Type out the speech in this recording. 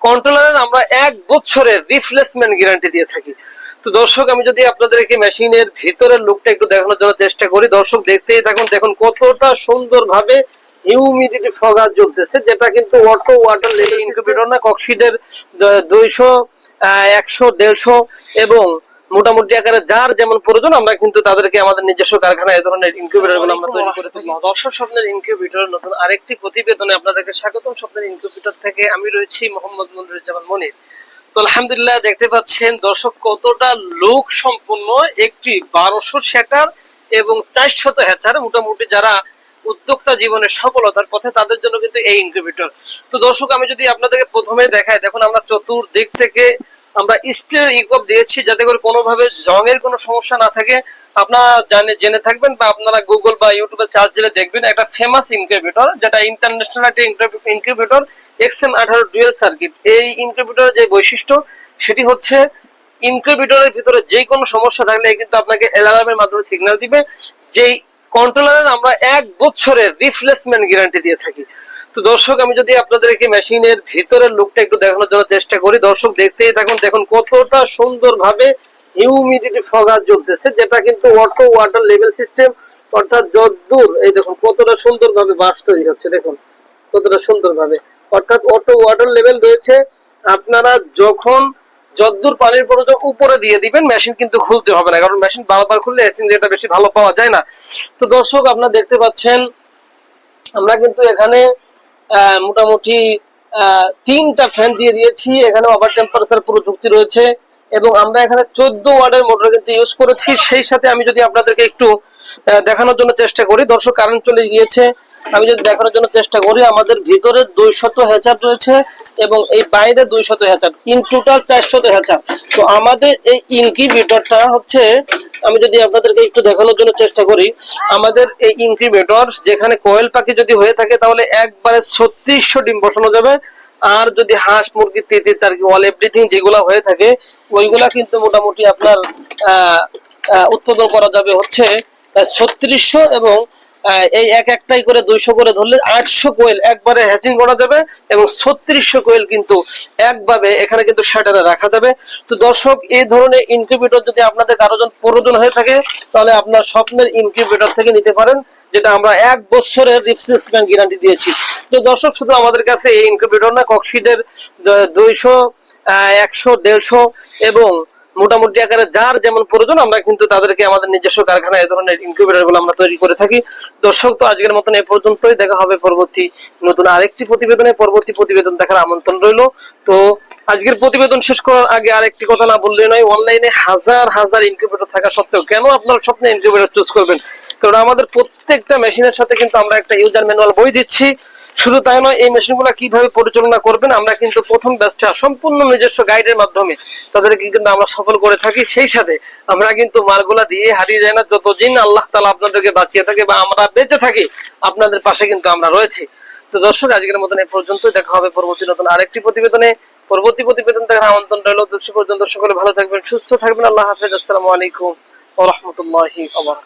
কন্ট্রোলারের আমরা 1 বছরের replacement guarantee দিয়ে থাকি। তো দর্শক, আমি যদি আপনাদেরকে মেশিনের ভিতরের লুকটা একটু দেখানোর জন্য চেষ্টা করি, দর্শক দেখতেই থাকুন। দেখুন কতটা সুন্দরভাবে হিউমিডিটি ফগার চলতেছে, যেটা কিন্তু অটো ওয়াটার লেভেল ইনকিউবেটর না, কক্সিডের 200, 100, 150 এবং মোটামুটি আকারে যার যেমন প্রয়োজন আমরা কিন্তু তাদেরকে আমাদের নিজস্ব কারখানায় এই ধরনের ইনকিউবেটর গুলো আমরা তৈরি করে থাকি। দর্শক, স্বপ্নের ইনকিউবেটর নতুন আরেকটি প্রতিবেদনে আপনাদেরকে স্বাগতম। স্বপ্নের ইনকিউবেটর থেকে আমি রয়েছি মোহাম্মদ মনিরুজ্জামান মনির। তো আলহামদুলিল্লাহ, দেখতে পাচ্ছেন দর্শক কতটা লোক সম্পন্ন একটি 1200 শ্যাটার এবং 400 হ্যাচার, মোটামুটি যারা উদ্যোক্তা জীবনের সফলতার পথে তাদের জন্য কিন্তু এই ইনকিউবেটর। তো দর্শক, আমি যদি আপনাদেরকে প্রথমে দেখাই, দেখুন আমরা চতুর্দিক থেকে আমরা স্টিল ইকপ দিয়েছি, যাতে করে কোনোভাবে জংয়ের কোনো সমস্যা না থাকে। আপনারা জেনে থাকবেন বা আপনারা গুগল বা ইউটিউবে সার্চ দিলে দেখবেন একটা ফেমাস ইনকিউবেটর, যেটা ইন্টারন্যাশনাল একটা ইনকিউবেটর, XM18 ডুয়েল সার্কিট। এই ইনকিউবেটরের যে বৈশিষ্ট্য সেটি হচ্ছে ইনকিউবেটরের ভিতরে যে কোনো সমস্যা থাকলে কিন্তু আপনাকে অ্যালার্মের মাধ্যমে সিগন্যাল দিবে। যেই কন্ট্রোলারের আমরা 1 বছরের রিপ্লেসমেন্ট গ্যারান্টি দিয়ে থাকি। তো দর্শক, আমি যদি আপনাদেরকে মেশিনের ভিতরের লুকটা একটু দেখানোর জন্য চেষ্টা করি, দর্শক দেখতেই থাকুন। দেখুন কতটা সুন্দরভাবে হিউমিডিটি ফগার চলতেছে, যেটা কিন্তু অটো ওয়াটার লেভেল সিস্টেম, অর্থাৎ যদ্দূর এই দেখুন কতটা সুন্দরভাবে বাষ্প তৈরি হচ্ছে, দেখুন কতটা সুন্দরভাবে, অর্থাৎ অটো ওয়াটার লেভেল রয়েছে। আপনারা যখন যদ্দূর পানির প্রয়োজন উপরে দিয়ে দিবেন, মেশিন কিন্তু খুলতে হবে না, কারণ মেশিন বারবার খুললে এসিং রেটটা বেশি ভালো পাওয়া যায় না। তো দর্শক, আপনারা দেখতে পাচ্ছেন আমরা কিন্তু এখানে মোটামুটি 3টা ফ্যান দিয়ে দিয়েছি। এখানে ওভার টেম্পারেচার পুরো যুক্তি রয়েছে এবং আমরা এখানে 14 ওয়াটের মোটর কিন্তু ইউজ করেছি। সেই সাথে আমি যদি আপনাদেরকে একটু দেখানোর জন্য চেষ্টা করি, দর্শক কারেন্ট চলে গিয়েছে, আমি যদি দেখানোর জন্য চেষ্টা করি, আমাদের ভিতরে 200 হ্যাচার রয়েছে এবং এই বাইরে 200 হ্যাচার, ইন টোটাল 400 হ্যাচার। তো আমাদের এই ইনকিউবেটরটা হচ্ছে, আমি যদি আপনাদেরকে একটু দেখানোর জন্য চেষ্টা করি, আমাদের এই ইনকিউবেটর যেখানে কোয়েল পাখি যদি হয়ে থাকে তাহলে একবারে 3600 ডিম বসানো যাবে। আর যদি হাঁস মুরগি তিতির তার অল এভরিথিং যেগুলা হয়ে থাকে ওইগুলা কিন্তু মোটামুটি আপনার উৎপাদন করা যাবে হচ্ছে 3600, এবং এই একটাই করে 200 করে ধরলে 800 কোয়েল একবারে হ্যাচিং করা যাবে এবং 3600 কোয়েল কিন্তু একভাবে এখানে কিন্তু শাটারে রাখা যাবে। তো দর্শক, এই ধরনের ইনকিউবেটর যদি আপনাদের কারো প্রয়োজন হয়ে থাকে তাহলে আপনার স্বপ্নের ইনকিউবেটর থেকে নিতে পারেন, যেটা আমরা 1 বছরের রিপ্লেসমেন্ট গ্যারান্টি দিয়েছি। তো দর্শক, শুধু আমাদের কাছে এই ইনকিউবেটর না, কক্সিডের 200, 100, 150 এবং মোটামুটি আকারে যার যেমন প্রয়োজন আমরা কিন্তু তাদেরকে আমাদের নিজস্ব কারখানায় এই ধরনের ইনকিউবেটর গুলো আমরা তৈরি করে থাকি। দর্শক, তো আজকের মতন এই পর্যন্তই। দেখা হবে পরবর্তী নতুন আরেকটি প্রতিবেদনে। পরবর্তী প্রতিবেদন দেখার আমন্ত্রণ রইল। তো আজকের প্রতিবেদন শেষ করার আগে আরেকটি কথা না বললে নয়, অনলাইনে হাজার হাজার ইনকিউবেটর থাকা সত্ত্বেও কেন আপনার স্বপ্নে ইনকিউবেটর চুজ করবেন? কারণ আমাদের প্রত্যেকটা মেশিনের সাথে কিন্তু আমরা একটা ইউজার ম্যানুয়াল বই দিচ্ছি। শুধু তাই নয়, এই মেশিনগুলো কিভাবে পরিচালনা করবেন আমরা কিন্তু প্রথম ব্যাচটা সম্পূর্ণ নিজস্ব গাইডের মাধ্যমে তাদেরকে কিন্তু আমরা সফল করে থাকি। সেই সাথে আমরা কিন্তু মালগুলা দিয়ে হারিয়ে যায় না, যতদিন আল্লাহ তাআলা আপনাদেরকে বাঁচিয়ে থাকে বা আমরা বেঁচে থাকি আপনাদের পাশে কিন্তু আমরা রয়েছি। তো দর্শক, আজকের মতন এই পর্যন্ত। দেখা হবে পরবর্তী নতুন আরেকটি প্রতিবেদনে। পরবর্তী প্রতিবেদন দেখার আমন্ত্রণ রইল। দর্শক পর্যন্ত সকলে ভালো থাকবেন, সুস্থ থাকবেন। আল্লাহ হাফেজ। আসসালামু আলাইকুম ওয়া রাহমাতুল্লাহি ওয়া বারাকাতুহু।